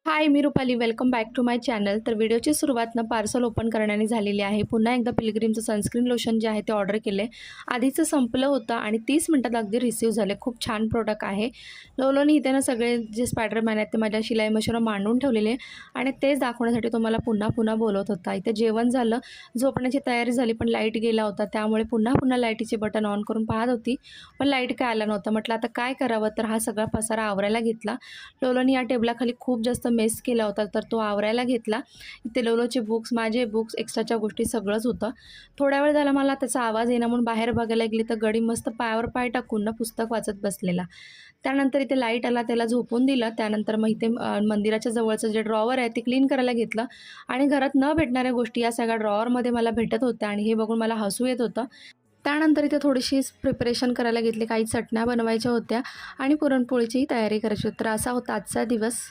हाय, मी Rupali. Welcome back to my channel. तर व्हिडिओची सुरुवात पार्सल ओपन करण्याने झालेली आहे. पुन्हा एकदा पिलग्रिमचं सनस्क्रीन लोशन जे आहे ते ऑर्डर केले. आधीचं संपलं होतं आणि 30 मिनिटात अगदी रिसीव्ह झाले. खूप छान प्रोडक्ट आहे. लोलोनी इथे सगळे जे स्पायडरमॅन आहेत ते माझ्या शिलाई मशीनवर मांडून ठेवलेले आणि तेच दाखवण्यासाठी तो मला पुन्हा पुन्हा बोलवत होता. इथे जेवण झालं, झोपण्याची तयारी झाली, पण लाईट गेला होता. त्यामुळे पुन्हा पुन्हा लाईटीचे बटन ऑन करून पाहत होती, पण लाईट काय आला नव्हता. म्हटलं आता काय करावं, तर हा सगळा पसारा आवरायला घेतला. लोलोनी या टेबलाखाली खूप जास्त मेस केला होता, तर तो आवरायला घेतला. इथे लोलोचे बुक्स, माझे बुक्स, एक्स्ट्राच्या गोष्टी सगळंच होतं. थोडा वेळ झाला मला त्याचा आवाज येईना म्हणून बाहेर बघायला गेली, तर गडी मस्त पायावर पाय टाकून पुस्तक वाचत बसलेला. त्यानंतर इथे लाईट आला, त्याला झोपून दिलं. त्यानंतर मग इथे मंदिराच्या जवळचं जे ड्रॉवर आहे ते क्लीन करायला घेतलं आणि घरात न भेटणाऱ्या गोष्टी या सगळ्या ड्रॉवरमध्ये मला भेटत होत्या आणि हे बघून मला हसू येत होतं. त्यानंतर इथे थोडीशी प्रिपरेशन करायला घेतली. काही चटण्या बनवायच्या होत्या आणि पुरणपोळीचीही तयारी करायची होती. तर असा होता आजचा दिवस.